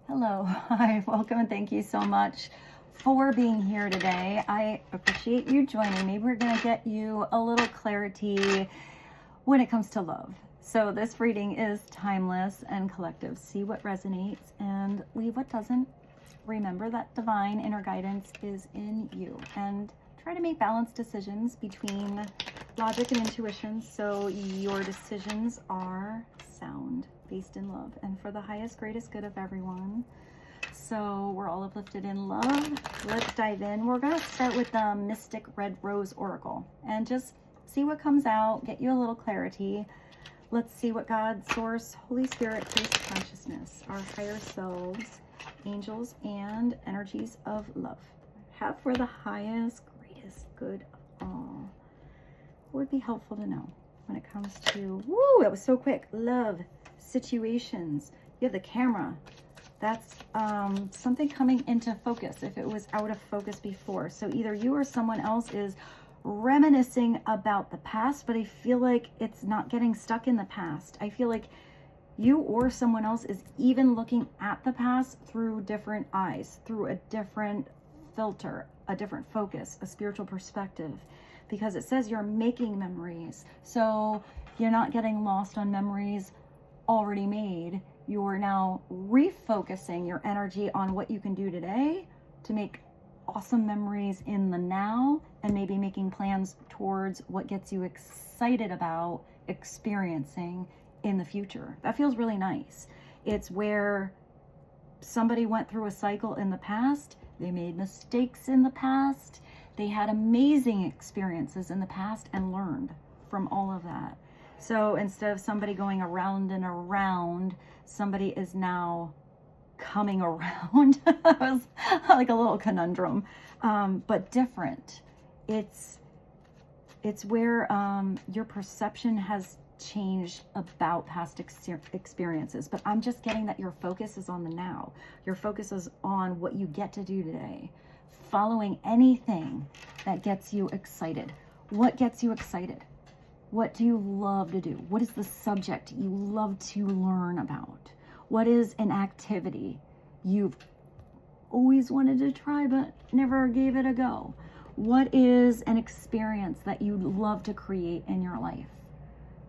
Hello, hi, welcome, and thank you so much for being here today. I appreciate you joining me. We're going to get you a little clarity when it comes to love. So this reading is timeless and collective. See what resonates and leave what doesn't. Remember that divine inner guidance is in you, and try to make balanced decisions between logic and intuition so your decisions are sound, based in love, and for the highest, greatest good of everyone. So we're all uplifted in love. Let's dive in. We're going to start with the Mystic Red Rose Oracle and just see what comes out, get you a little clarity. Let's see what God, Source, Holy Spirit, Grace, Consciousness, our higher selves, angels, and energies of love have for the highest, greatest good of all. What would be helpful to know when it comes to, woo, that was so quick, love, situations. You have the camera. That's something coming into focus if it was out of focus before. So either you or someone else is reminiscing about the past, but I feel like it's not getting stuck in the past. I feel like you or someone else is even looking at the past through different eyes, through a different filter, a different focus, a spiritual perspective, because it says you're making memories. So you're not getting lost on memories already made. You're now refocusing your energy on what you can do today to make awesome memories in the now, and maybe making plans towards what gets you excited about experiencing in the future. That feels really nice. It's where somebody went through a cycle in the past, they made mistakes in the past, they had amazing experiences in the past and learned from all of that. So instead of somebody going around and around, somebody is now coming around. It was like a little conundrum, but different. It's where your perception has changed about past experiences, but I'm just getting that your focus is on the now. Your focus is on what you get to do today, following anything that gets you excited. What gets you excited? What do you love to do? What is the subject you love to learn about? What is an activity you've always wanted to try but never gave it a go? What is an experience that you'd love to create in your life?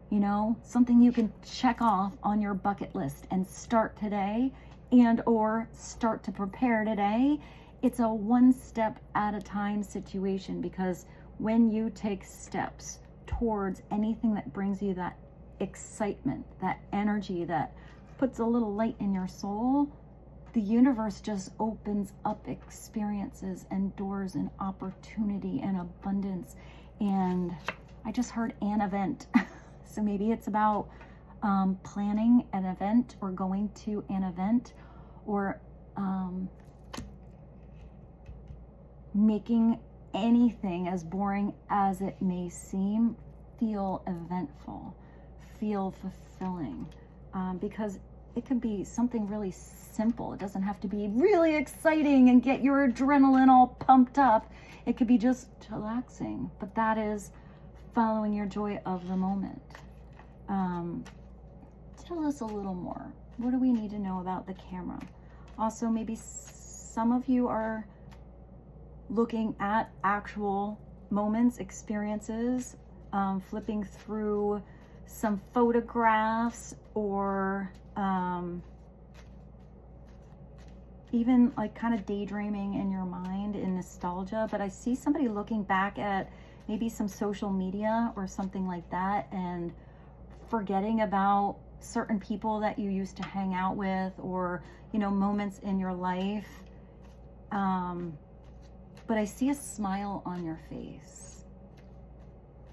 You know, something you can check off on your bucket list and start today, and or start to prepare today. It's a one step at a time situation, because when you take steps towards anything that brings you that excitement, that energy, that puts a little light in your soul, the universe just opens up experiences and doors and opportunity and abundance. And I just heard an event. So maybe it's about planning an event or going to an event, or making anything, as boring as it may seem, feel eventful, feel fulfilling, because it can be something really simple. It doesn't have to be really exciting and get your adrenaline all pumped up. It could be just relaxing, but that is following your joy of the moment. Tell us a little more. What do we need to know about the camera? Also, maybe some of you are looking at actual moments, experiences, flipping through some photographs, or even like kind of daydreaming in your mind in nostalgia. But I see somebody looking back at maybe some social media or something like that and forgetting about certain people that you used to hang out with, or, you know, moments in your life. But I see a smile on your face.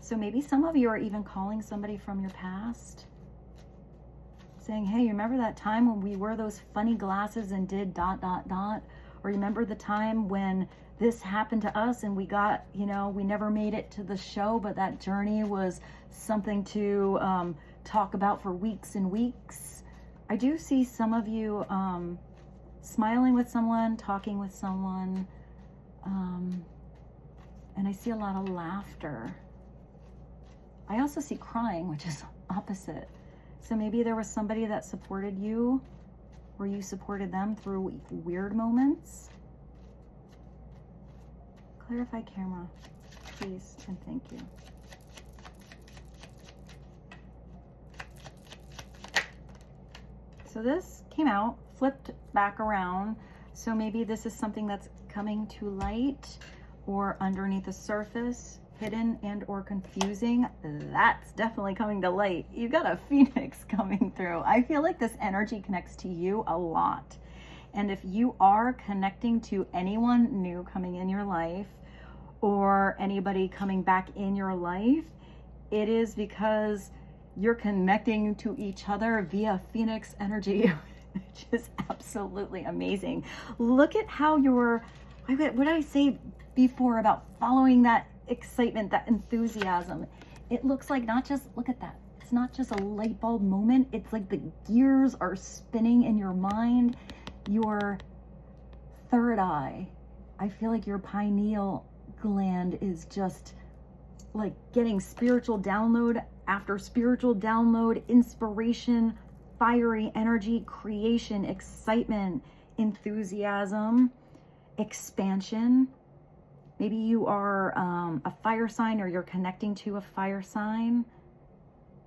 So maybe some of you are even calling somebody from your past, saying, hey, you remember that time when we wore those funny glasses and did ... Or remember the time when this happened to us and we got, you know, we never made it to the show, but that journey was something to talk about for weeks and weeks. I do see some of you smiling with someone, talking with someone, and I see a lot of laughter. I also see crying, which is opposite. So maybe there was somebody that supported you where you supported them through weird moments. Clarify camera, please, and thank you. So this came out, flipped back around. So maybe this is something that's coming to light or underneath the surface, hidden and or confusing. That's definitely coming to light. You got a phoenix coming through. I feel like this energy connects to you a lot. And if you are connecting to anyone new coming in your life or anybody coming back in your life, it is because you're connecting to each other via phoenix energy, which is absolutely amazing. Look at how what did I say before about following that excitement, that enthusiasm? It looks like not just, look at that. It's not just a light bulb moment. It's like the gears are spinning in your mind. Your third eye, I feel like your pineal gland is just like getting spiritual download after spiritual download, inspiration, fiery energy, creation, excitement, enthusiasm, expansion. Maybe you are a fire sign or you're connecting to a fire sign.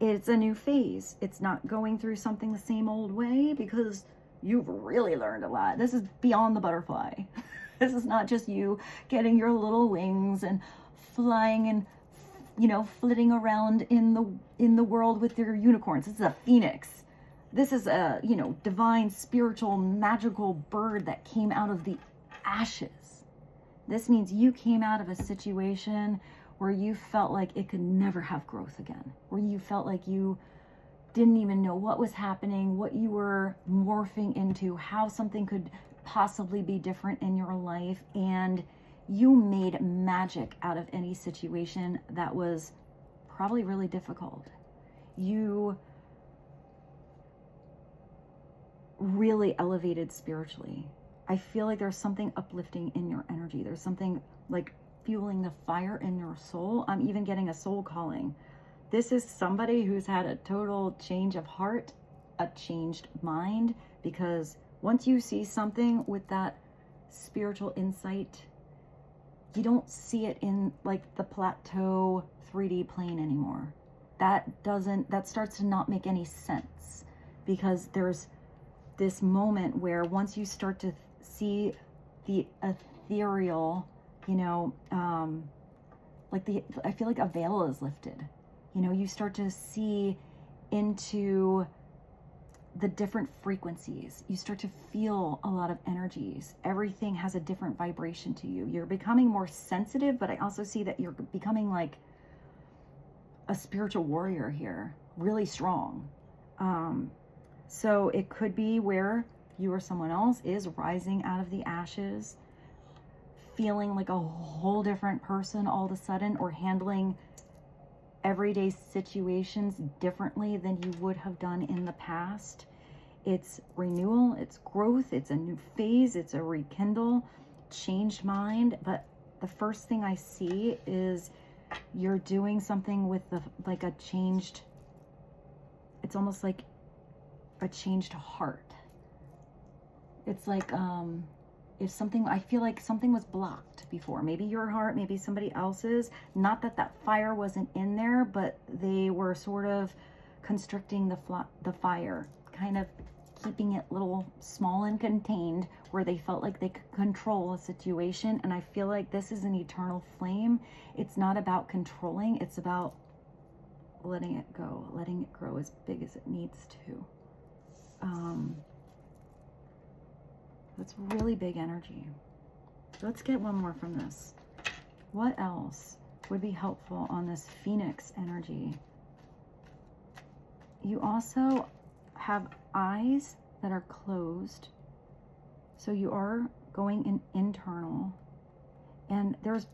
It's a new phase. It's not going through something the same old way because you've really learned a lot. This is beyond the butterfly. This is not just you getting your little wings and flying and, you know, flitting around in the world with your unicorns. This is a phoenix. This is a, you know, divine, spiritual, magical bird that came out of the ashes. This means you came out of a situation where you felt like it could never have growth again, where you felt like you didn't even know what was happening, what you were morphing into, how something could possibly be different in your life, and you made magic out of any situation that was probably really difficult. You really elevated spiritually. I feel like there's something uplifting in your energy. There's something like fueling the fire in your soul. I'm even getting a soul calling. This is somebody who's had a total change of heart, a changed mind, because once you see something with that spiritual insight, you don't see it in like the plateau 3D plane anymore. That starts to not make any sense, because there's this moment where once you start to see the ethereal, you know, I feel like a veil is lifted. You know, you start to see into the different frequencies. You start to feel a lot of energies. Everything has a different vibration to you. You're becoming more sensitive, but I also see that you're becoming like a spiritual warrior here, really strong. So it could be where you or someone else is rising out of the ashes, feeling like a whole different person all of a sudden, or handling everyday situations differently than you would have done in the past. It's renewal, it's growth, it's a new phase, it's a rekindle, changed mind. But the first thing I see is you're doing something with like a changed, it's almost like a changed heart. It's like if something, I feel like something was blocked before, maybe your heart, maybe somebody else's, not that that fire wasn't in there, but they were sort of constricting the fire, kind of keeping it little small and contained, where they felt like they could control a situation. And I feel like this is an eternal flame. It's not about controlling, it's about letting it go, letting it grow as big as it needs to. That's really big energy. Let's get one more from this. What else would be helpful on this Phoenix energy? You also have eyes that are closed. So you are going in internal. And there's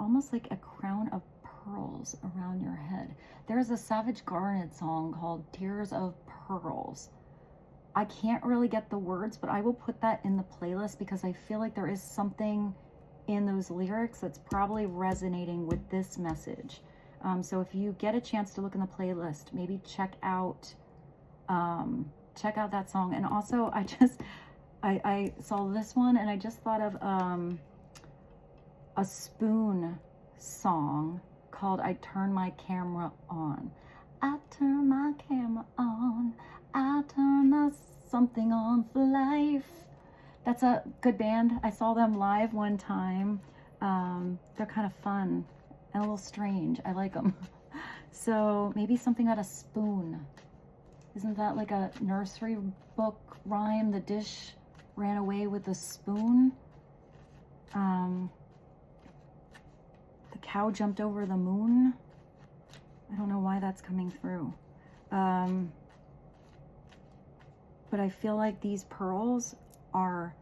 almost like a crown of pearls around your head. There's a Savage Garnet song called Tears of Pearls. I can't really get the words, but I will put that in the playlist because I feel like there is something in those lyrics that's probably resonating with this message. So if you get a chance to look in the playlist, maybe check out check out that song. And also I saw this one and I just thought of a Spoon song called I Turn My Camera On. I turn my camera on. I turn the something on for life. That's a good band. I saw them live one time. They're kind of fun and a little strange. I like them. So maybe something out of Spoon. Isn't that like a nursery book rhyme? The dish ran away with the spoon. The cow jumped over the moon. I don't know why that's coming through. But I feel like these pearls are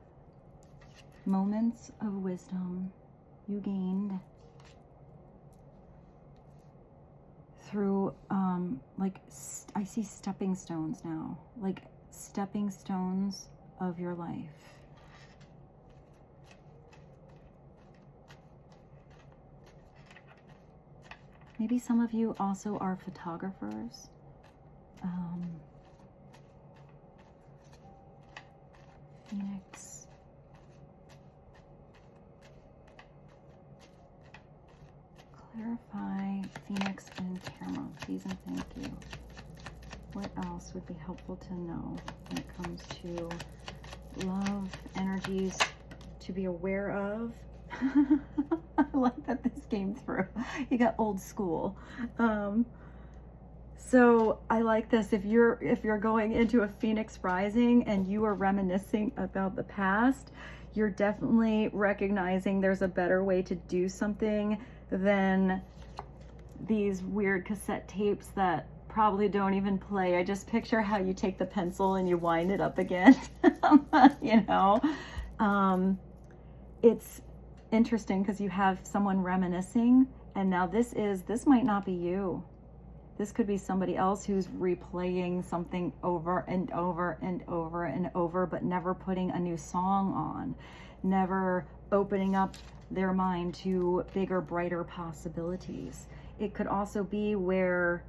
moments of wisdom you gained through, like, I see stepping stones now, like stepping stones of your life. Maybe some of you also are photographers. Phoenix. Clarify Phoenix and camera, please and thank you. What else would be helpful to know when it comes to love, energies to be aware of? I like that this came through. You got old school. So I like this. If you're going into a Phoenix rising and you are reminiscing about the past, you're definitely recognizing there's a better way to do something than these weird cassette tapes that probably don't even play. I just picture how you take the pencil and you wind it up again. You know, it's interesting because you have someone reminiscing, and now this might not be you. This could be somebody else who's replaying something over and over and over and over, but never putting a new song on, never opening up their mind to bigger, brighter possibilities. It could also be where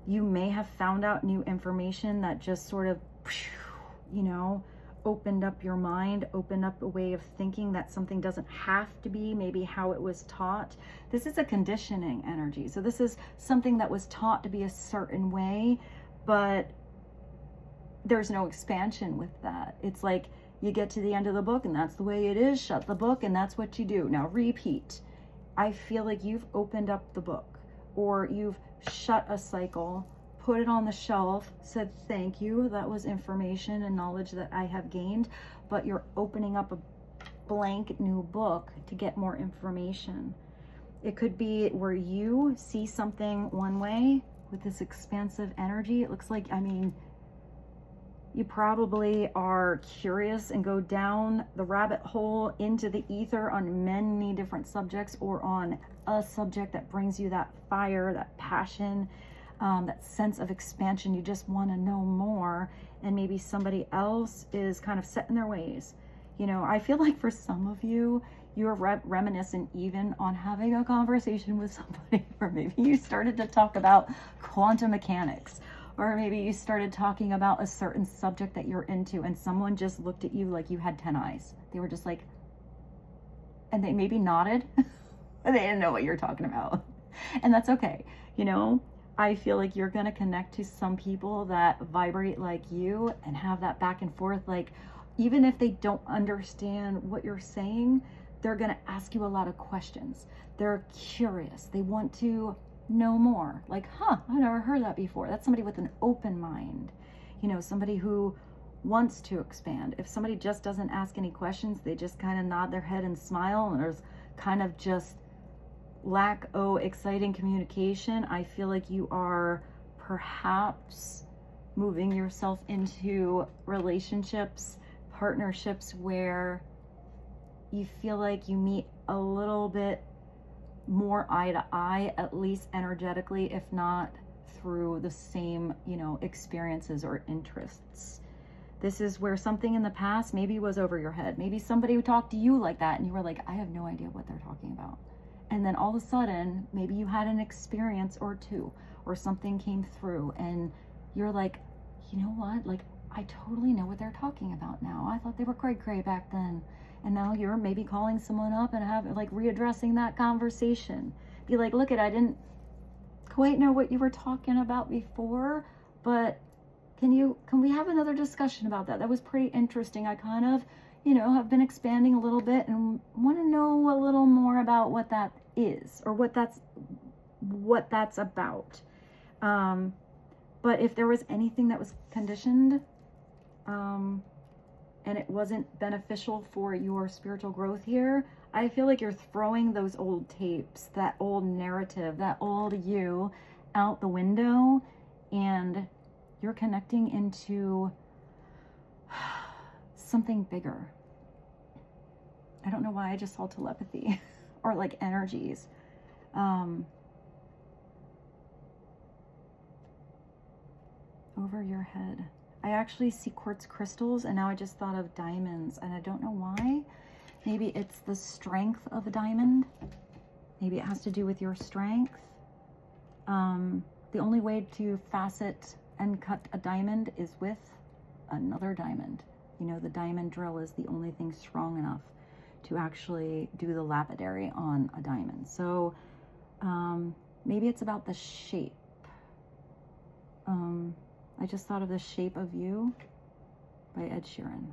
you may have found out new information that just sort of, you know, opened up your mind, opened up a way of thinking that something doesn't have to be maybe how it was taught. This is a conditioning energy. So this is something that was taught to be a certain way, but there's no expansion with that. It's like you get to the end of the book and that's the way it is. Shut the book and that's what you do. Now repeat. I feel like you've opened up the book, or you've shut a cycle, put it on the shelf, said thank you, that was information and knowledge that I have gained, but you're opening up a blank new book to get more information. It could be where you see something one way with this expansive energy. It looks like, I mean, you probably are curious and go down the rabbit hole into the ether on many different subjects, or on a subject that brings you that fire, that passion, that sense of expansion. You just want to know more, and maybe somebody else is kind of set in their ways. You know, I feel like for some of you, you're reminiscent even on having a conversation with somebody, or maybe you started to talk about quantum mechanics, or maybe you started talking about a certain subject that you're into, and someone just looked at you like you had 10 eyes. They were just like, and they maybe nodded. They didn't know what you're talking about. And that's okay. You know, I feel like you're going to connect to some people that vibrate like you and have that back and forth. Like, even if they don't understand what you're saying, they're going to ask you a lot of questions. They're curious. They want to know more. Like, I never heard that before. That's somebody with an open mind. You know, somebody who wants to expand. If somebody just doesn't ask any questions, they just kind of nod their head and smile, and there's kind of just lack of exciting communication, I feel like you are perhaps moving yourself into relationships, partnerships where you feel like you meet a little bit more eye to eye, at least energetically, if not through the same, you know, experiences or interests. This is where something in the past maybe was over your head. Maybe somebody would talk to you like that and you were like, I have no idea what they're talking about. And then all of a sudden, maybe you had an experience or two, or something came through and you're like, you know what? Like, I totally know what they're talking about now. I thought they were cray-cray back then. And now you're maybe calling someone up and readdressing that conversation. Be like, look, I didn't quite know what you were talking about before, but can we have another discussion about that? That was pretty interesting. I kind of, have been expanding a little bit and want to know a little more about what that is, or what that's about. But if there was anything that was conditioned, and it wasn't beneficial for your spiritual growth here, I feel like you're throwing those old tapes, that old narrative, that old you out the window, and you're connecting into something bigger. I don't know why I just saw telepathy or like energies. Over your head. I actually see quartz crystals, and now I just thought of diamonds, and I don't know why. Maybe it's the strength of a diamond. Maybe it has to do with your strength. The only way to facet and cut a diamond is with another diamond. The diamond drill is the only thing strong enough to actually do the lapidary on a diamond. So maybe it's about the shape. I just thought of The Shape of You by Ed Sheeran.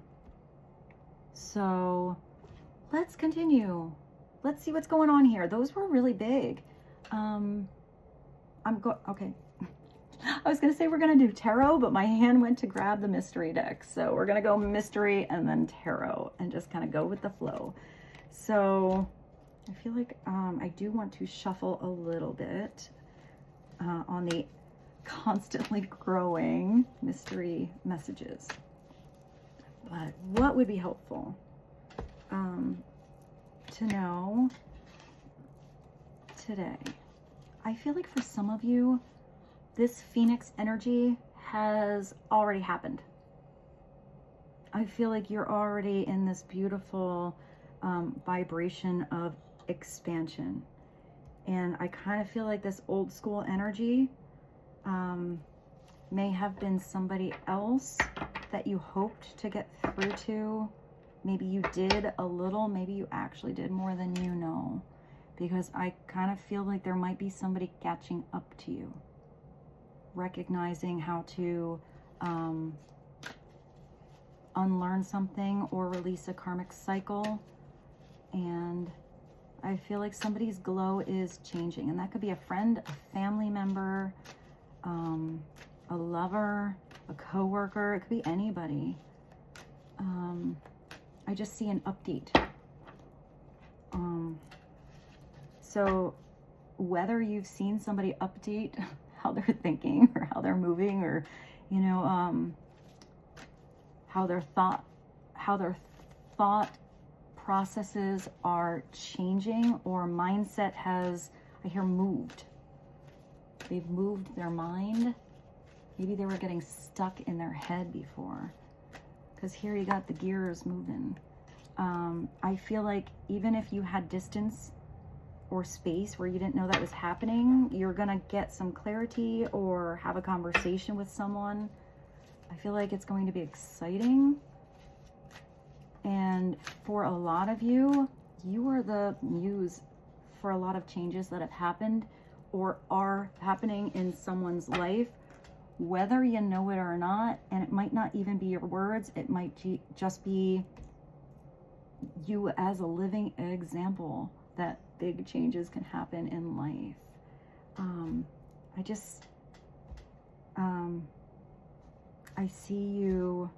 So let's continue. Let's see what's going on here. Those were really big. Okay. I was going to say we're going to do tarot, but my hand went to grab the mystery deck. So we're going to go mystery and then tarot and just kind of go with the flow. So I feel like I do want to shuffle a little bit on the constantly growing mystery messages. But what would be helpful to know today? I feel like for some of you, this Phoenix energy has already happened. I feel like you're already in this beautiful vibration of expansion. And I kind of feel like this old school energy may have been somebody else that you hoped to get through to. Maybe you did a little, maybe you actually did more than you know, because I kind of feel like there might be somebody catching up to you, recognizing how to unlearn something or release a karmic cycle. And I feel like somebody's glow is changing, and that could be a friend, a family member, a lover, a coworker. It could be anybody. I just see an update. So whether you've seen somebody update how they're thinking or how they're moving, or how their thought processes are changing, or mindset has, I hear, moved. They've moved their mind. Maybe they were getting stuck in their head before, because here you got the gears moving. I feel like even if you had distance or space where you didn't know that was happening, you're gonna get some clarity or have a conversation with someone. I feel like it's going to be exciting. And for a lot of you, you are the muse for a lot of changes that have happened or are happening in someone's life, whether you know it or not. And it might not even be your words. It might just be you as a living example that big changes can happen in life. I see you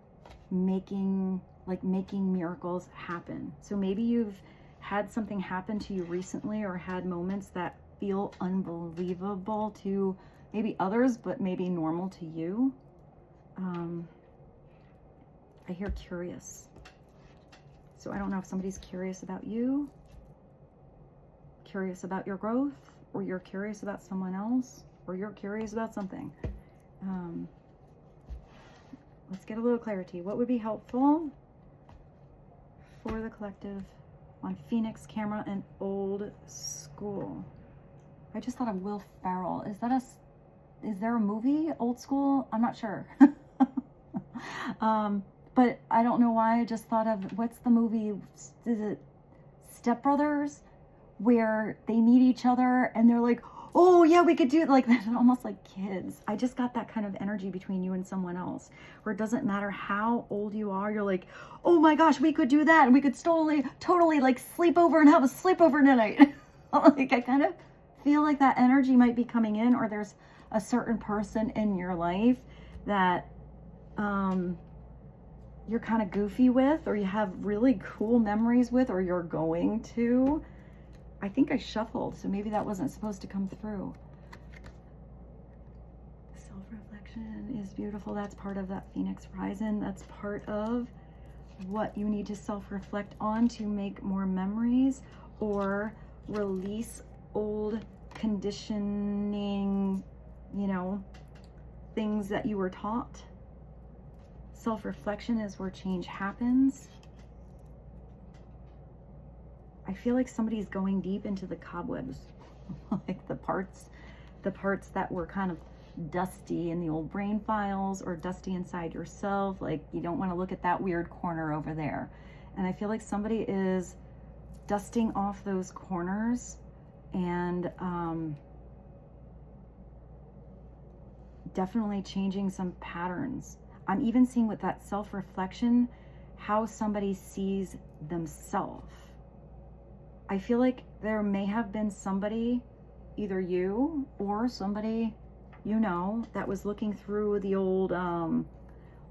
making miracles happen. So maybe you've had something happen to you recently, or had moments that feel unbelievable to maybe others, but maybe normal to you. I hear curious. So I don't know if somebody's curious about you, curious about your growth, or you're curious about someone else, or you're curious about something. Let's get a little clarity. What would be helpful for the collective on Phoenix, camera, and old school? I just thought of Will Ferrell. Is there a movie, Old School? I'm not sure. But I don't know why I just thought of, what's the movie, is it Step Brothers, where they meet each other and they're like, oh yeah, we could do it, like that, almost like kids. I just got that kind of energy between you and someone else, where it doesn't matter how old you are, you're like, oh my gosh, we could do that, and we could totally like sleep over and have a sleepover tonight. Like, I kind of feel like that energy might be coming in, or there's a certain person in your life that you're kind of goofy with, or you have really cool memories with, or you're going to. I think I shuffled, so maybe that wasn't supposed to come through. Self-reflection is beautiful. That's part of that Phoenix Rising. That's part of what you need to self-reflect on to make more memories or release old conditioning, you know, things that you were taught. Self-reflection is where change happens. I feel like somebody's going deep into the cobwebs, like the parts that were kind of dusty in the old brain files, or dusty inside yourself. Like, you don't want to look at that weird corner over there. And I feel like somebody is dusting off those corners and definitely changing some patterns. I'm even seeing with that self-reflection, how somebody sees themselves. I feel like there may have been somebody, either you or somebody you know, that was looking through the old,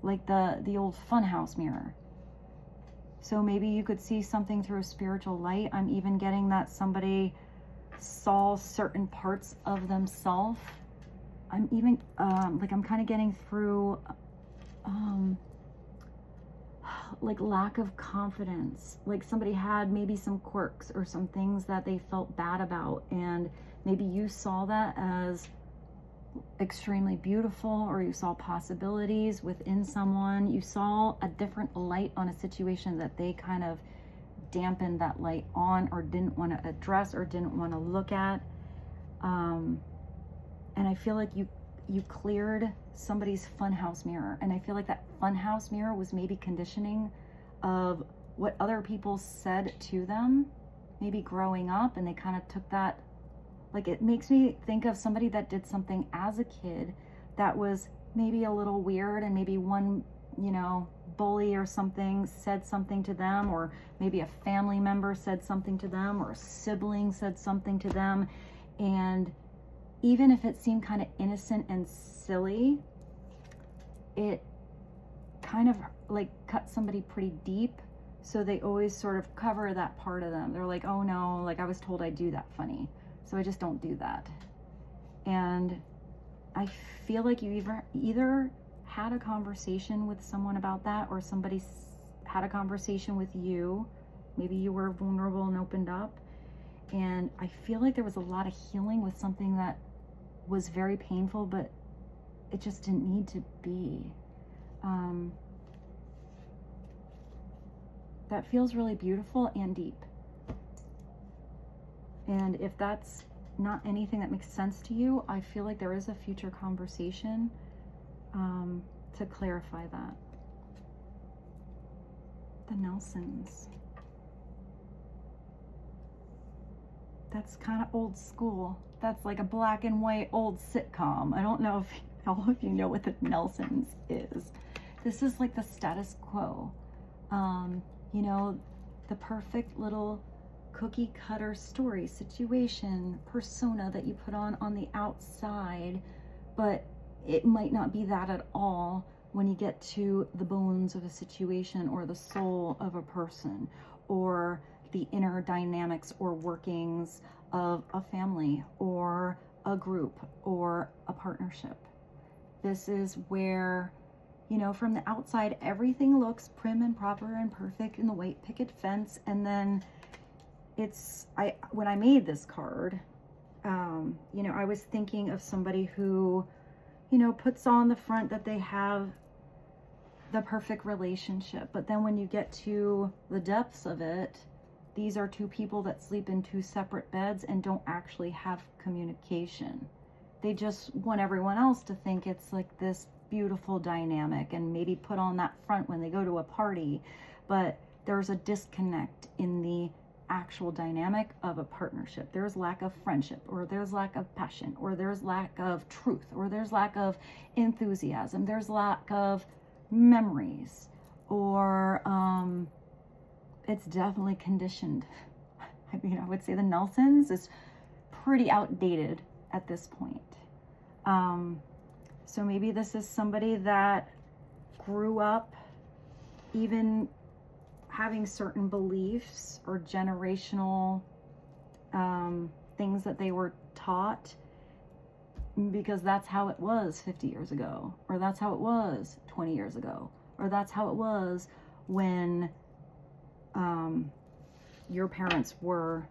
like the old funhouse mirror. So maybe you could see something through a spiritual light. I'm even getting that somebody saw certain parts of themselves. I'm even, like, I'm kind of getting through, like lack of confidence. Like somebody had maybe some quirks or some things that they felt bad about, and maybe you saw that as extremely beautiful, or you saw possibilities within someone. You saw a different light on a situation that they kind of dampened that light on, or didn't want to address, or didn't want to look at. And I feel like you cleared somebody's funhouse mirror, and I feel like that funhouse mirror was maybe conditioning of what other people said to them, maybe growing up, and they kind of took that. Like, it makes me think of somebody that did something as a kid that was maybe a little weird, and maybe one, you know, bully or something said something to them, or maybe a family member said something to them, or a sibling said something to them, and even if it seemed kind of innocent and silly, it kind of like cut somebody pretty deep. So they always sort of cover that part of them. They're like, oh no, like I was told I'd do that funny, so I just don't do that. And I feel like you either had a conversation with someone about that, or somebody had a conversation with you. Maybe you were vulnerable and opened up. And I feel like there was a lot of healing with something that was very painful, but it just didn't need to be. That feels really beautiful and deep. And if that's not anything that makes sense to you, I feel like there is a future conversation to clarify that. The Nelsons. That's kind of old school. That's like a black and white old sitcom. I don't know if all of you know what the Nelsons is. This is like the status quo. You know, the perfect little cookie cutter story, situation, persona that you put on the outside, but it might not be that at all when you get to the bones of a situation, or the soul of a person, or the inner dynamics or workings of a family, or a group, or a partnership. This is where, you know, from the outside, everything looks prim and proper and perfect in the white picket fence. And then when I made this card, you know, I was thinking of somebody who, you know, puts on the front that they have the perfect relationship. But then when you get to the depths of it, these are two people that sleep in two separate beds and don't actually have communication. They just want everyone else to think it's like this beautiful dynamic and maybe put on that front when they go to a party, but there's a disconnect in the actual dynamic of a partnership. There's lack of friendship, or there's lack of passion, or there's lack of truth, or there's lack of enthusiasm, there's lack of memories, or it's definitely conditioned. I mean, I would say the Nelsons is pretty outdated at this point. So maybe this is somebody that grew up even having certain beliefs or generational things that they were taught because that's how it was 50 years ago, or that's how it was 20 years ago, or that's how it was when your parents were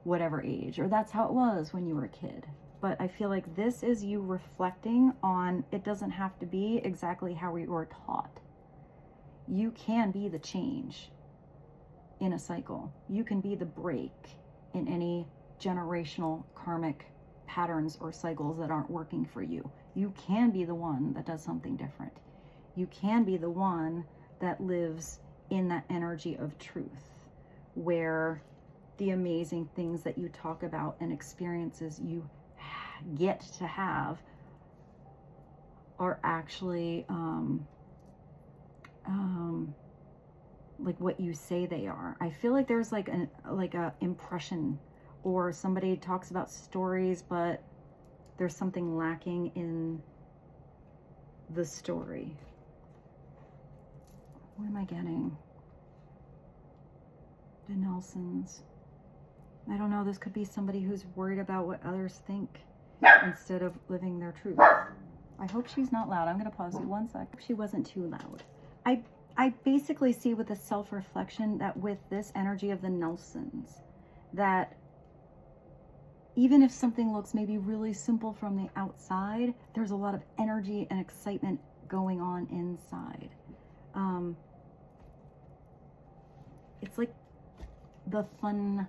whatever age, or that's how it was when you were a kid. But I feel like this is you reflecting on, it doesn't have to be exactly how we were taught. You can be the change in a cycle. You can be the break in any generational karmic patterns or cycles that aren't working for you. You can be the one that does something different. You can be the one that lives in that energy of truth, where the amazing things that you talk about and experiences you get to have are actually like what you say they are. I feel like there's like a impression, or somebody talks about stories, but there's something lacking in the story. What am I getting? The Nelsons. I don't know. This could be somebody who's worried about what others think instead of living their truth. I hope she's not loud. I'm going to pause you one sec. She wasn't too loud. I basically see with the self-reflection that with this energy of the Nelsons, that even if something looks maybe really simple from the outside, there's a lot of energy and excitement going on inside. It's like the fun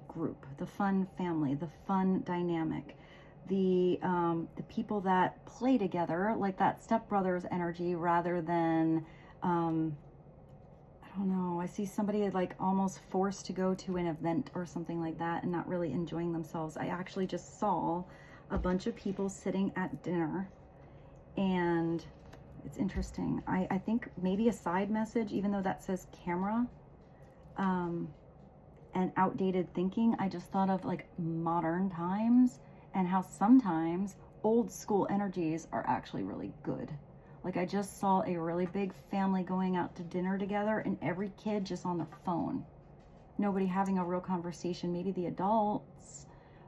group, the fun family, the fun dynamic, the people that play together, like that stepbrothers energy, rather than I don't know, I see somebody like almost forced to go to an event or something like that and not really enjoying themselves. I actually just saw a bunch of people sitting at dinner, and it's interesting. I think maybe a side message, even though that says camera, and outdated thinking, I just thought of like modern times and how sometimes old school energies are actually really good. Like I just saw a really big family going out to dinner together, and every kid just on their phone. Nobody having a real conversation, maybe the adults,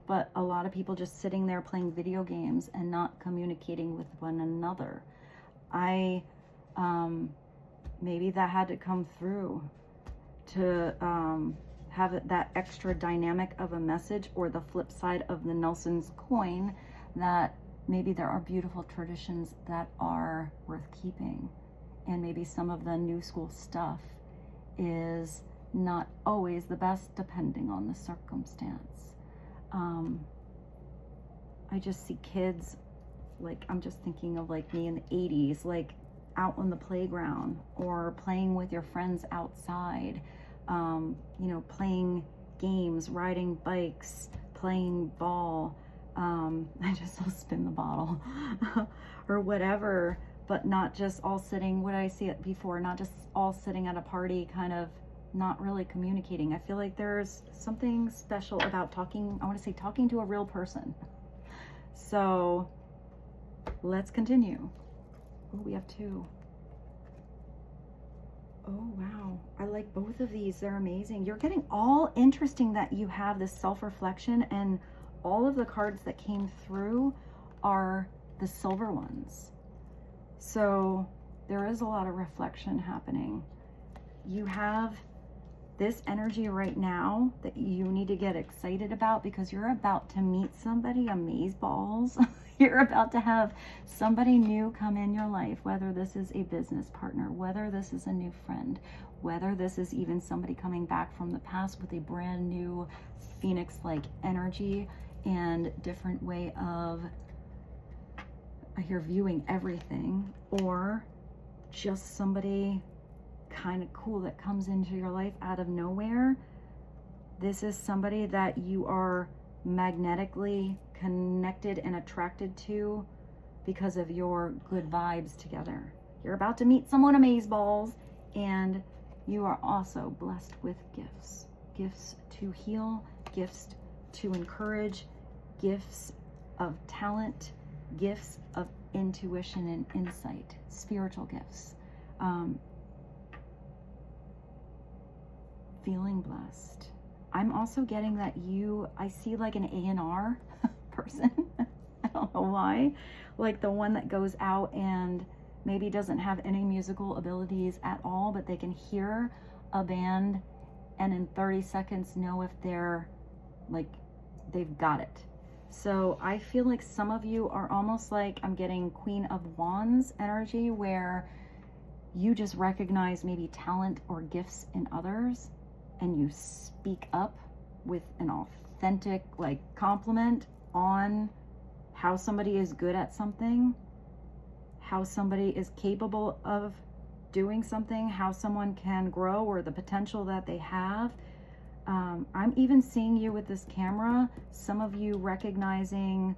but a lot of people just sitting there playing video games and not communicating with one another. Maybe that had to come through to have that extra dynamic of a message, or the flip side of the Nelson's coin, that maybe there are beautiful traditions that are worth keeping, and maybe some of the new school stuff is not always the best depending on the circumstance. I just see kids, like I'm just thinking of like me in the 80s, like out on the playground or playing with your friends outside, playing games, riding bikes, playing ball. I just will spin the bottle or whatever, but not just all sitting, what did I see it before? Not just all sitting at a party, kind of not really communicating. I feel like there's something special about talking to a real person. So let's continue. Oh, we have two. Oh, wow. I like both of these. They're amazing. You're getting all interesting that you have this self-reflection, and all of the cards that came through are the silver ones. So there is a lot of reflection happening. You have this energy right now that you need to get excited about, because you're about to meet somebody, Amazeballs. You're about to have somebody new come in your life, whether this is a business partner, whether this is a new friend, whether this is even somebody coming back from the past with a brand new Phoenix-like energy and different way of I hear viewing everything, or just somebody kind of cool that comes into your life out of nowhere. This is somebody that you are magnetically connected and attracted to because of your good vibes together. You're about to meet someone amazeballs, and you are also blessed with gifts. Gifts to heal, gifts to encourage, gifts of talent, gifts of intuition and insight, spiritual gifts. Feeling blessed. I'm also getting that I see like an A&R person. I don't know why. Like the one that goes out and maybe doesn't have any musical abilities at all, but they can hear a band and in 30 seconds know if they've got it. So I feel like some of you are almost like, I'm getting Queen of Wands energy, where you just recognize maybe talent or gifts in others, and you speak up with an authentic compliment on how somebody is good at something, how somebody is capable of doing something, how someone can grow, or the potential that they have. I'm even seeing you with this camera, some of you recognizing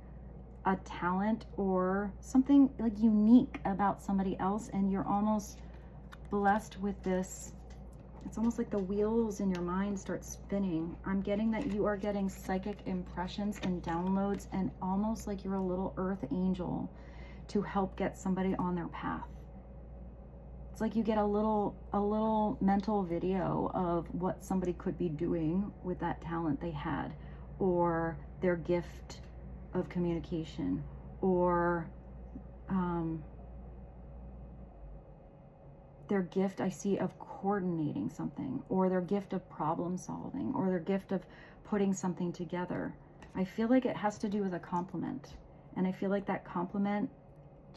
a talent or something like unique about somebody else, and you're almost blessed with this. It's almost like the wheels in your mind start spinning. I'm getting that you are getting psychic impressions and downloads, and almost like you're a little earth angel to help get somebody on their path. It's like you get a little mental video of what somebody could be doing with that talent they had, or their gift of communication, or their gift I see of coordinating something, or their gift of problem solving, or their gift of putting something together. I feel like it has to do with a compliment, and I feel like that compliment,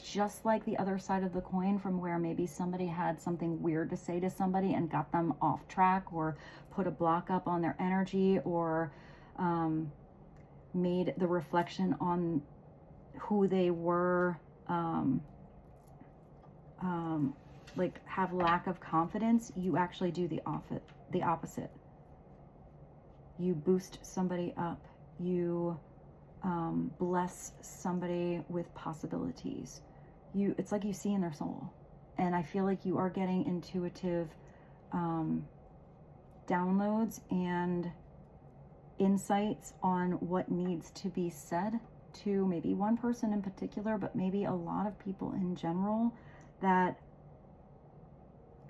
just like the other side of the coin, from where maybe somebody had something weird to say to somebody and got them off track, or put a block up on their energy, or made the reflection on who they were, like have lack of confidence. You actually do the opposite. You boost somebody up. You bless somebody with possibilities. It's like you see in their soul. And I feel like you are getting intuitive downloads and insights on what needs to be said to maybe one person in particular, but maybe a lot of people in general, that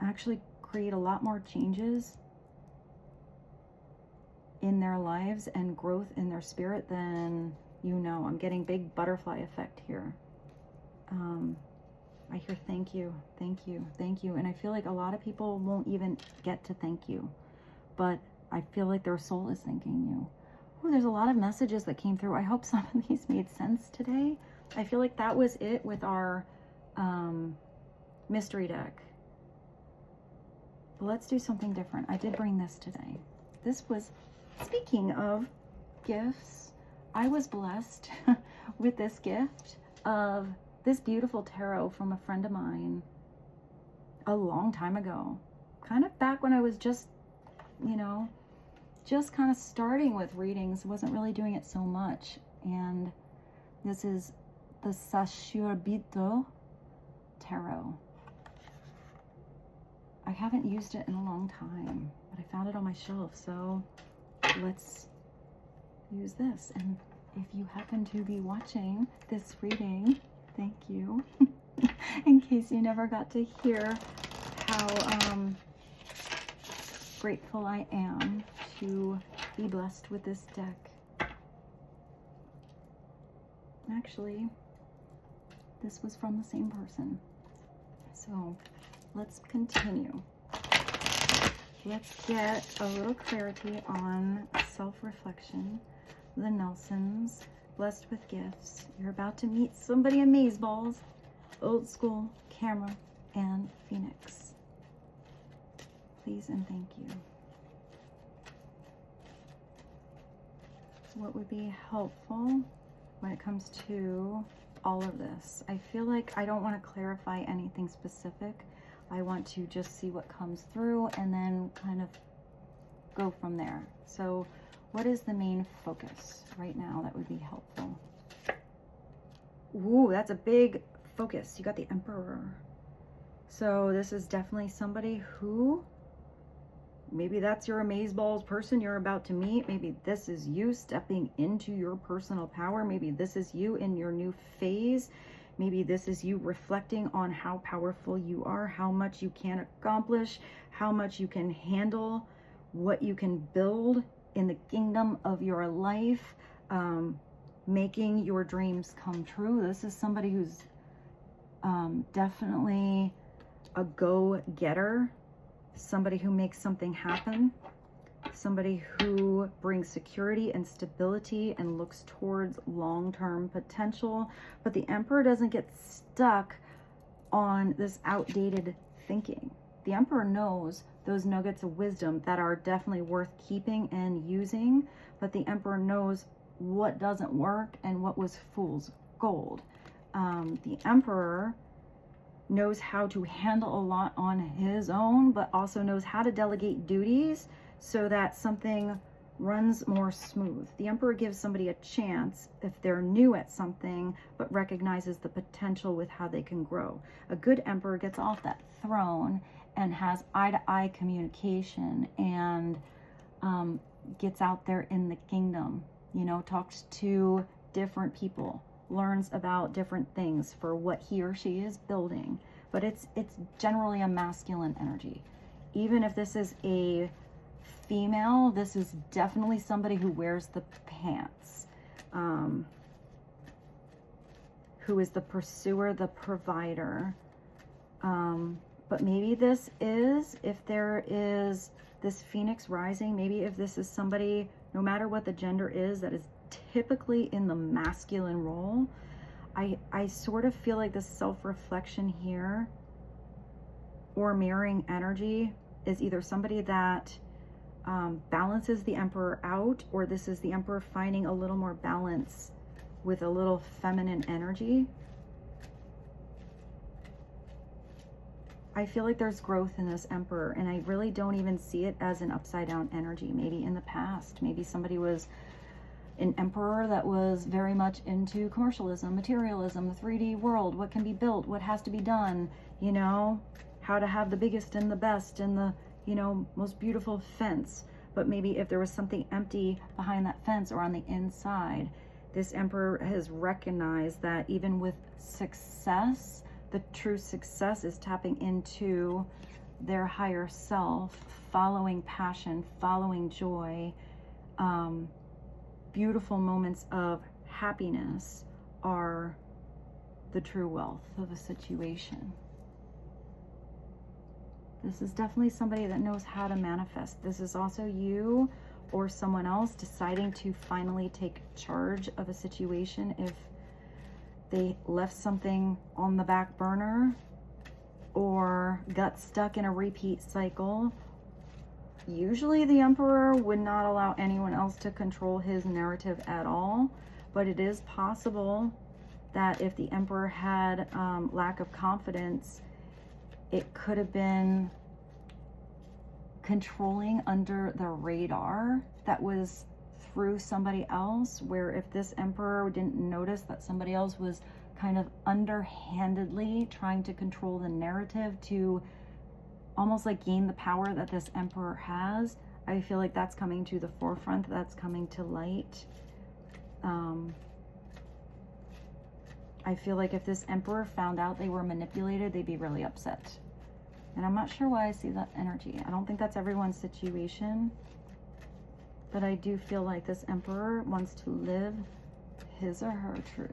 actually create a lot more changes in their lives and growth in their spirit than you know. I'm getting big butterfly effect here. I hear thank you, thank you, thank you. And I feel like a lot of people won't even get to thank you, but I feel like their soul is thanking you. Oh, there's a lot of messages that came through. I hope some of these made sense today. I feel like that was it with our mystery deck. But let's do something different. I did bring this today. This was, speaking of gifts, I was blessed with this gift of this beautiful tarot from a friend of mine a long time ago. Kind of back when I was just kind of starting with readings, wasn't really doing it so much. And this is the Sasurabito tarot. I haven't used it in a long time, but I found it on my shelf, so let's use this. And if you happen to be watching this reading, thank you. In case you never got to hear how grateful I am to be blessed with this deck. Actually, this was from the same person. So let's continue. Let's get a little clarity on self-reflection. The Nelsons, blessed with gifts. You're about to meet somebody amazeballs. Old school, camera, and Phoenix. Please and thank you. What would be helpful when it comes to all of this. I feel like I don't want to clarify anything specific. I want to just see what comes through and then kind of go from there. So what is the main focus right now that would be helpful? Ooh, that's a big focus. You got the Emperor. So this is definitely somebody who, maybe that's your Amazeballs person you're about to meet. Maybe this is you stepping into your personal power. Maybe this is you in your new phase. Maybe this is you reflecting on how powerful you are, how much you can accomplish, how much you can handle, what you can build in the kingdom of your life, making your dreams come true. This is somebody who's definitely a go-getter, somebody who makes something happen, somebody who brings security and stability and looks towards long-term potential. But the Emperor doesn't get stuck on this outdated thinking. The Emperor knows those nuggets of wisdom that are definitely worth keeping and using, but the Emperor knows what doesn't work and what was fool's gold. The Emperor knows how to handle a lot on his own, but also knows how to delegate duties so that something runs more smooth. The Emperor gives somebody a chance if they're new at something, but recognizes the potential with how they can grow. A good Emperor gets off that throne and has eye-to-eye communication and gets out there in the kingdom, you know, talks to different people, learns about different things for what he or she is building. But it's generally a masculine energy. Even if this is a female, this is definitely somebody who wears the pants, who is the pursuer, the provider. But maybe this is, if there is this Phoenix rising, maybe if this is somebody, no matter what the gender is, that is typically in the masculine role, I sort of feel like the self-reflection here or mirroring energy is either somebody that balances the Emperor out, or this is the Emperor finding a little more balance with a little feminine energy. I feel like there's growth in this Emperor, and I really don't even see it as an upside down energy. Maybe in the past, maybe somebody was an Emperor that was very much into commercialism, materialism, the 3D world, what can be built, what has to be done, you know, how to have the biggest and the best and the, you know, most beautiful fence. But maybe if there was something empty behind that fence or on the inside, this Emperor has recognized that even with success, the true success is tapping into their higher self, following passion, following joy. Beautiful moments of happiness are the true wealth of a situation. This is definitely somebody that knows how to manifest. This is also you or someone else deciding to finally take charge of a situation if they left something on the back burner or got stuck in a repeat cycle. Usually the Emperor would not allow anyone else to control his narrative at all, but it is possible that if the Emperor had lack of confidence, it could have been controlling under the radar that was through somebody else, where if this Emperor didn't notice that somebody else was kind of underhandedly trying to control the narrative to almost like gain the power that this Emperor has, I feel like that's coming to the forefront, that's coming to light. I feel like if this Emperor found out they were manipulated, they'd be really upset. And I'm not sure why I see that energy. I don't think that's everyone's situation, but I do feel like this Emperor wants to live his or her truth.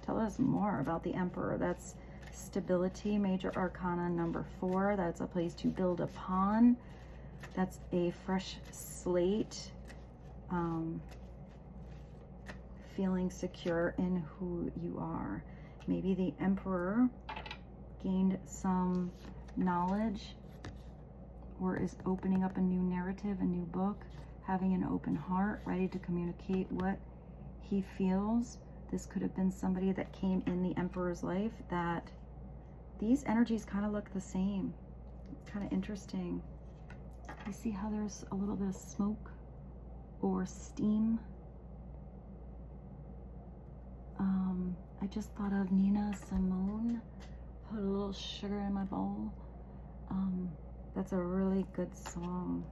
Tell us more about the Emperor. That's stability, major arcana number 4. That's a place to build upon. That's a fresh slate. Feeling secure in who you are. Maybe the Emperor gained some knowledge or is opening up a new narrative, a new book, having an open heart, ready to communicate what he feels This could have been somebody that came in the Emperor's life that these energies kind of look the same. It's kind of interesting. You see how there's a little bit of smoke or steam? I just thought of Nina Simone. Put a little sugar in my bowl. That's a really good song.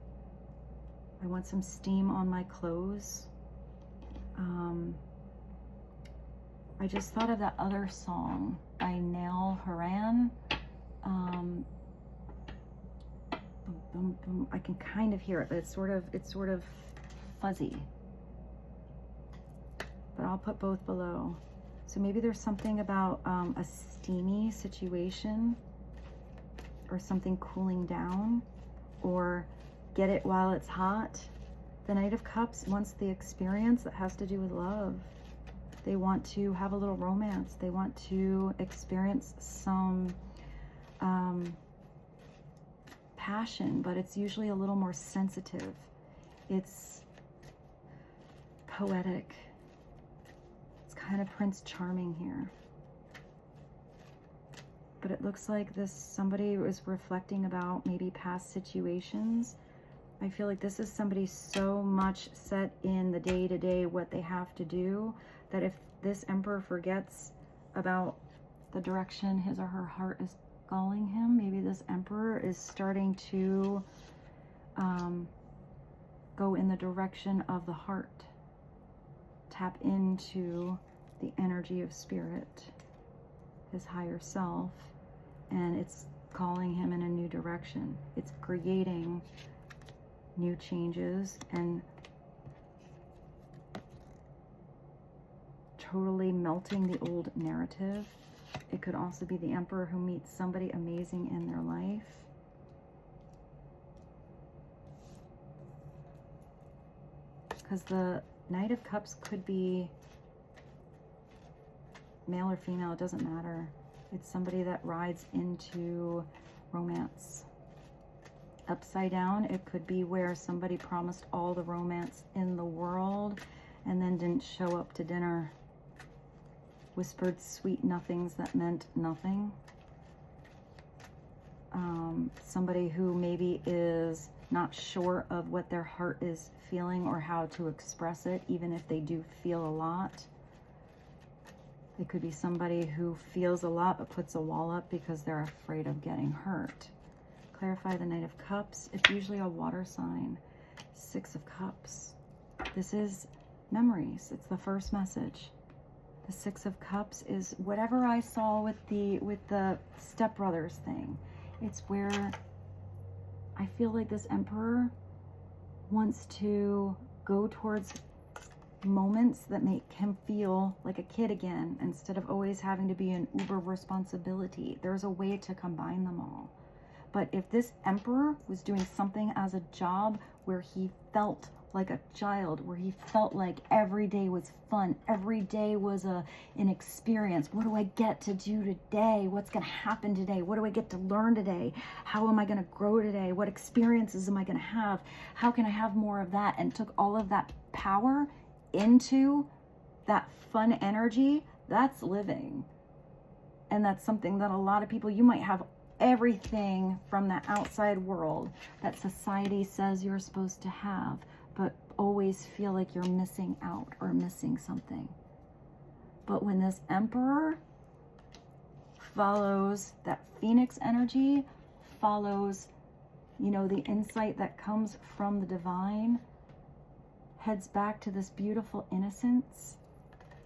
I want some steam on my clothes. I just thought of that other song by Niel, Horan. Boom, boom, boom. I can kind of hear it, but it's sort of fuzzy. But I'll put both below. So maybe there's something about a steamy situation, or something cooling down, or get it while it's hot. The Knight of Cups wants the experience that has to do with love. They want to have a little romance. They want to experience some passion, but it's usually a little more sensitive. It's poetic. It's kind of Prince Charming here. But it looks like somebody was reflecting about maybe past situations. I feel like this is somebody so much set in the day-to-day what they have to do, that if this Emperor forgets about the direction his or her heart is calling him, maybe this Emperor is starting to go in the direction of the heart. Tap into the energy of spirit, his higher self, and it's calling him in a new direction. It's creating new changes and totally melting the old narrative. It could also be the Emperor who meets somebody amazing in their life. Because the Knight of Cups could be male or female, it doesn't matter. It's somebody that rides into romance. Upside down, it could be where somebody promised all the romance in the world and then didn't show up to dinner. Whispered sweet nothings that meant nothing. Somebody who maybe is not sure of what their heart is feeling or how to express it, even if they do feel a lot. It could be somebody who feels a lot but puts a wall up because they're afraid of getting hurt. Clarify the Knight of Cups. It's usually a water sign. Six of Cups. This is memories. It's the first message. The Six of Cups is whatever I saw with the stepbrothers thing. It's where I feel like this Emperor wants to go towards moments that make him feel like a kid again, instead of always having to be an uber responsibility. There's a way to combine them all. But if this Emperor was doing something as a job where he felt like a child, where he felt like every day was fun, every day was an experience. What do I get to do today? What's going to happen today? What do I get to learn today? How am I going to grow today? What experiences am I going to have? How can I have more of that? And took all of that power into that fun energy. That's living. And that's something that a lot of people, you might have everything from the outside world that society says you're supposed to have, but always feel like you're missing out or missing something. But when this Emperor follows that Phoenix energy, follows, you know, the insight that comes from the divine, heads back to this beautiful innocence.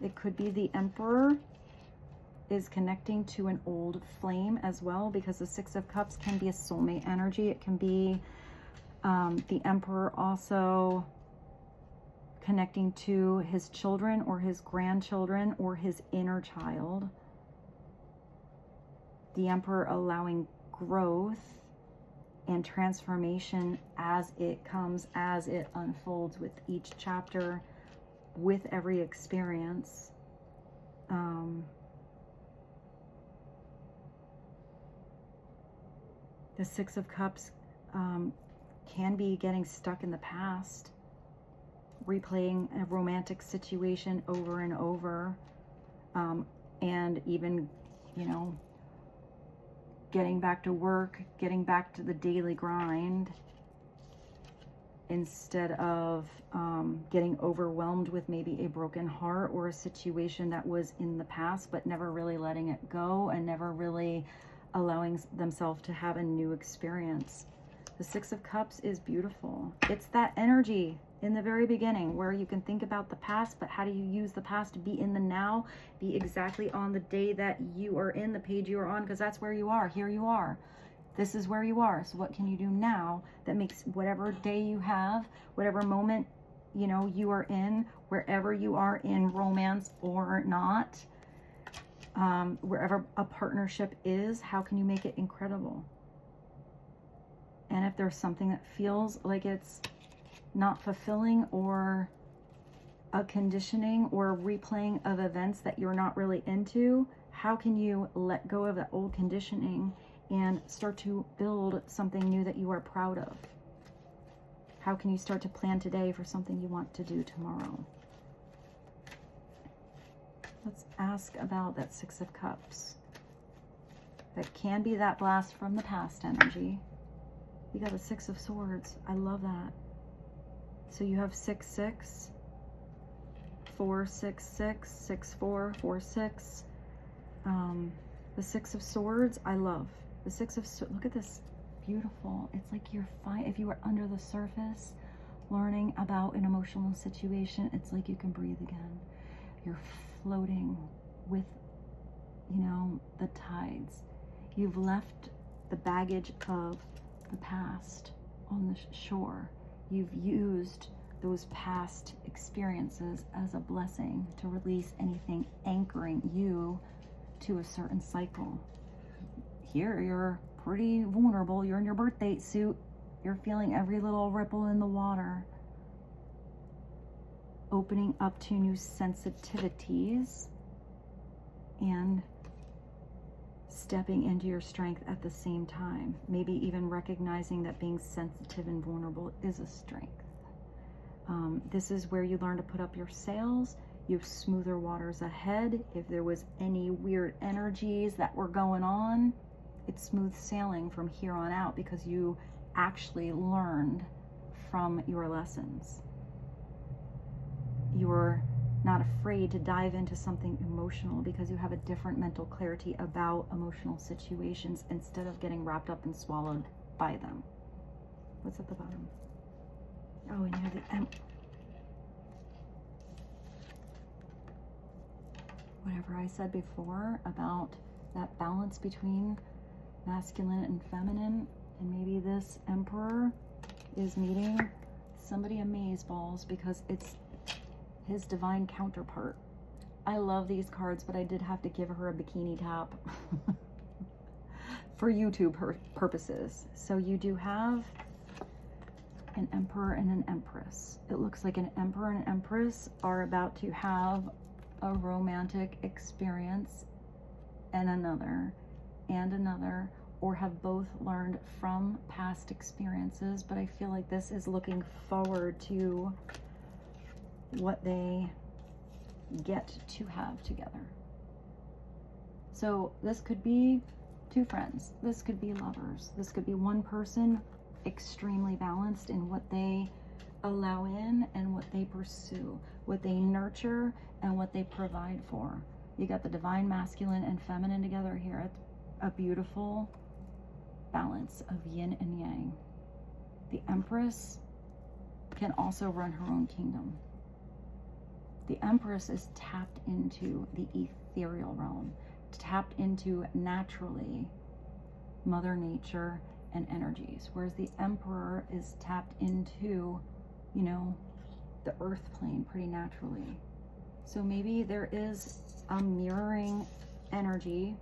It could be the Emperor is connecting to an old flame as well, because the Six of Cups can be a soulmate energy. It can be the Emperor also connecting to his children or his grandchildren or his inner child. The Emperor allowing growth and transformation as it comes, as it unfolds with each chapter, with every experience. The Six of Cups can be getting stuck in the past, replaying a romantic situation over and over, and even, you know, getting back to work, getting back to the daily grind, instead of getting overwhelmed with maybe a broken heart or a situation that was in the past, but never really letting it go and never really allowing themselves to have a new experience. The Six of Cups is beautiful. It's that energy in the very beginning where you can think about the past, but how do you use the past to be in the now, be exactly on the day that you are in, the page you are on, because that's where you are. Here you are. This is where you are. So what can you do now that makes whatever day you have, whatever moment, you know, you are in, wherever you are in romance or not, wherever a partnership is, how can you make it incredible? And if there's something that feels like it's not fulfilling, or a conditioning or replaying of events that you're not really into, how can you let go of that old conditioning and start to build something new that you are proud of? How can you start to plan today for something you want to do tomorrow? Let's ask about that Six of Cups. That can be that blast from the past energy. You got the Six of Swords. I love that. So you have 6, 6, 4, 6, 6, 6, 4, 4, 6. The Six of Swords, I love. The Six of Swords, look at this, beautiful. It's like you're fine. If you were under the surface learning about an emotional situation, it's like you can breathe again. You're floating with, you know, the tides. You've left the baggage of the past on the shore. You've used those past experiences as a blessing to release anything anchoring you to a certain cycle. Here, you're pretty vulnerable. You're in your birthday suit. You're feeling every little ripple in the water. Opening up to new sensitivities and stepping into your strength at the same time. Maybe even recognizing that being sensitive and vulnerable is a strength. This is where you learn to put up your sails. You have smoother waters ahead. If there was any weird energies that were going on, it's smooth sailing from here on out because you actually learned from your lessons. You're not afraid to dive into something emotional because you have a different mental clarity about emotional situations instead of getting wrapped up and swallowed by them. What's at the bottom? Oh, and you have the whatever I said before about that balance between masculine and feminine, and maybe this Emperor is meeting somebody Amazeballs because it's his divine counterpart. I love these cards, but I did have to give her a bikini top for YouTube purposes. So you do have an Emperor and an Empress. It looks like an Emperor and an Empress are about to have a romantic experience, and another, or have both learned from past experiences. But I feel like this is looking forward to what they get to have together. So this could be two friends, this could be lovers, this could be one person extremely balanced in what they allow in and what they pursue, what they nurture and what they provide for. You got the divine masculine and feminine together here. It's a beautiful balance of yin and yang. The Empress can also run her own kingdom. The Empress is tapped into the ethereal realm, tapped into naturally Mother Nature and energies, whereas the Emperor is tapped into, you know, the earth plane pretty naturally. So maybe there is a mirroring energy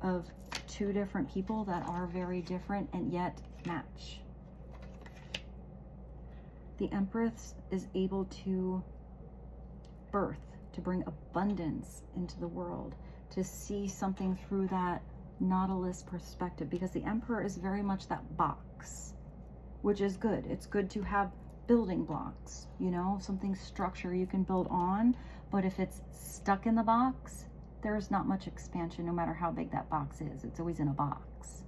of two different people that are very different and yet match. The Empress is able to birth, to bring abundance into the world, to see something through that Nautilus perspective, because the Emperor is very much that box, which is good. It's good to have building blocks, you know, something structure you can build on, But if it's stuck in the box, there's not much expansion, no matter how big that box is. It's always in a box.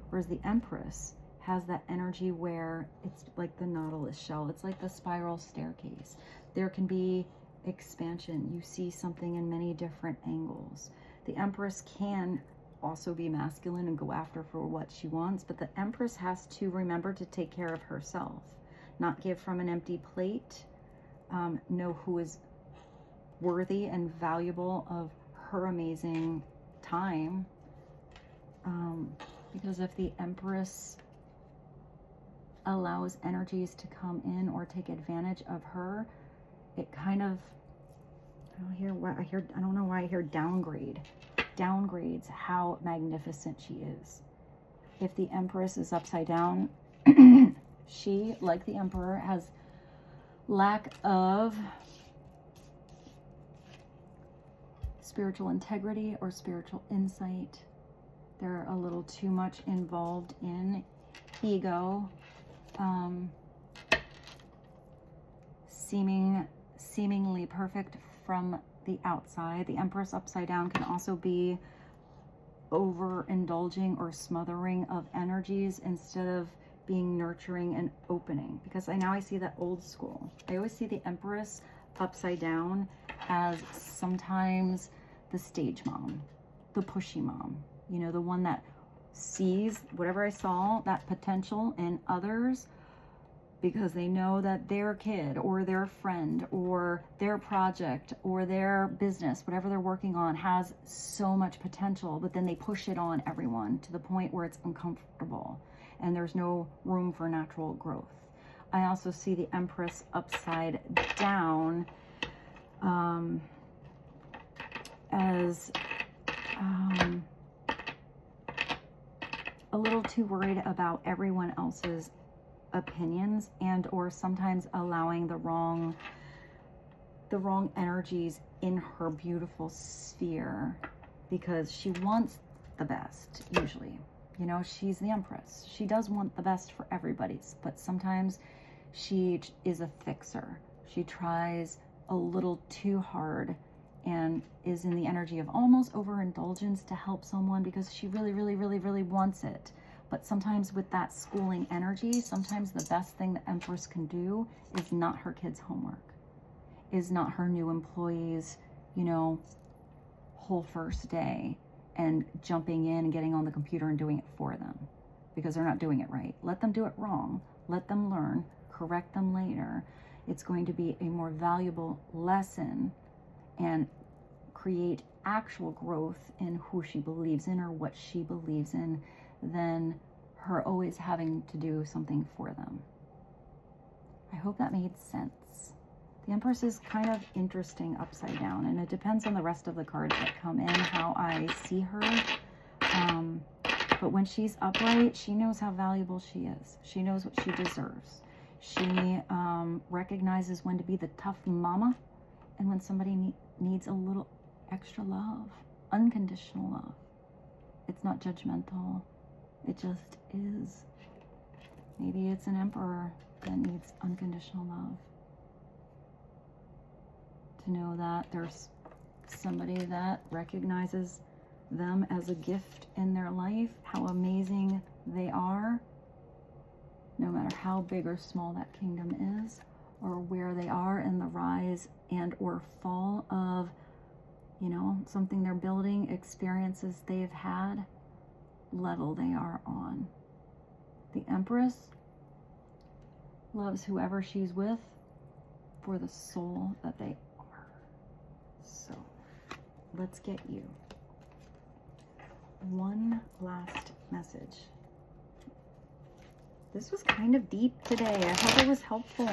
Whereas the Empress has that energy where it's like the nautilus shell. It's like the spiral staircase. There can be expansion. You see something in many different angles. The Empress can also be masculine and go after for what she wants, but the Empress has to remember to take care of herself, not give from an empty plate, know who is worthy and valuable of her amazing time, because if the Empress allows energies to come in or take advantage of her, it kind of, I don't know why I hear downgrades how magnificent she is. If the Empress is upside down, she, like the Emperor, has lack of spiritual integrity or spiritual insight. They're a little too much involved in ego, seemingly perfect from the outside. The Empress upside down can also be overindulging or smothering of energies instead of being nurturing and opening. Because now I see that old school. I always see the Empress upside down as sometimes the stage mom, the pushy mom, you know, the one that sees whatever I saw, that potential in others, because they know that their kid or their friend or their project or their business, whatever they're working on, has so much potential, but then they push it on everyone to the point where it's uncomfortable and there's no room for natural growth. I also see the Empress upside down as a little too worried about everyone else's opinions, and or sometimes allowing the wrong energies in her beautiful sphere, because she wants the best. Usually, you know, she's the Empress, she does want the best for everybody, but sometimes she is a fixer. She tries a little too hard and is in the energy of almost overindulgence to help someone because she really wants it. But sometimes with that schooling energy, sometimes the best thing the Empress can do is not her kids' homework, is not her new employees, you know, whole first day and jumping in and getting on the computer and doing it for them because they're not doing it right. Let them do it wrong. Let them learn, correct them later. It's going to be a more valuable lesson and create actual growth in who she believes in or what she believes in, than her always having to do something for them. I hope that made sense. The Empress is kind of interesting upside down, and it depends on the rest of the cards that come in, how I see her. But when she's upright, she knows how valuable she is. She knows what she deserves. She recognizes when to be the tough mama and when somebody needs a little extra love, unconditional love. It's not judgmental. It just is. Maybe it's an emperor that needs unconditional love. To know that there's somebody that recognizes them as a gift in their life, how amazing they are, no matter how big or small that kingdom is, or where they are in the rise and or fall of, you know, something they're building, experiences they've had, level they are on. The Empress loves whoever she's with for the soul that they are. So let's get you one last message. This was kind of deep today. I hope it was helpful.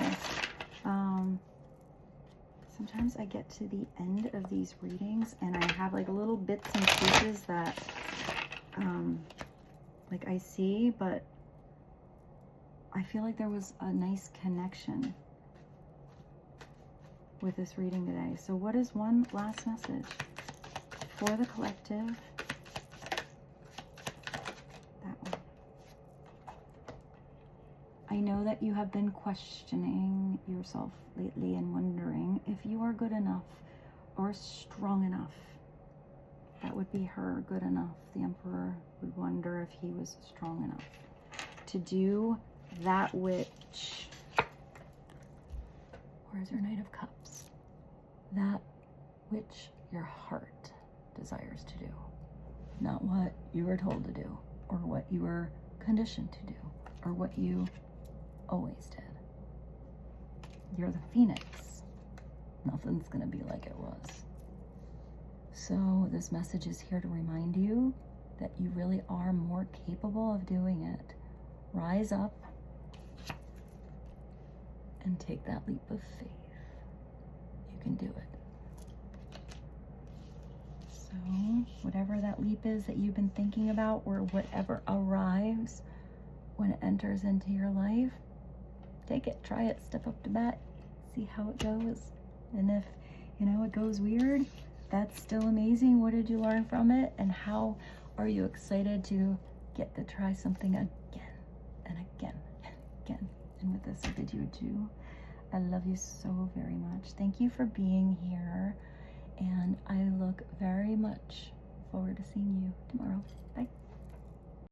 Sometimes I get to the end of these readings and I have like little bits and pieces that like I see, but I feel like there was a nice connection with this reading today. So what is one last message for the collective? That one. I know that you have been questioning yourself lately and wondering if you are good enough or strong enough. That would be her, good enough. The Emperor would wonder if he was strong enough to do that which, where's your Knight of Cups? That which your heart desires to do, not what you were told to do, or what you were conditioned to do, or what you always did. You're the Phoenix. Nothing's gonna be like it was. So this message is here to remind you that you really are more capable of doing it. Rise up and take that leap of faith. You can do it. So whatever that leap is that you've been thinking about, or whatever arrives when it enters into your life, take it, try it, step up to bat, see how it goes. And if, it goes weird, that's still amazing. What did you learn from it? And how are you excited to get to try something again and again and again? And with this, I bid you adieu. I love you so very much. Thank you for being here. And I look very much forward to seeing you tomorrow. Bye.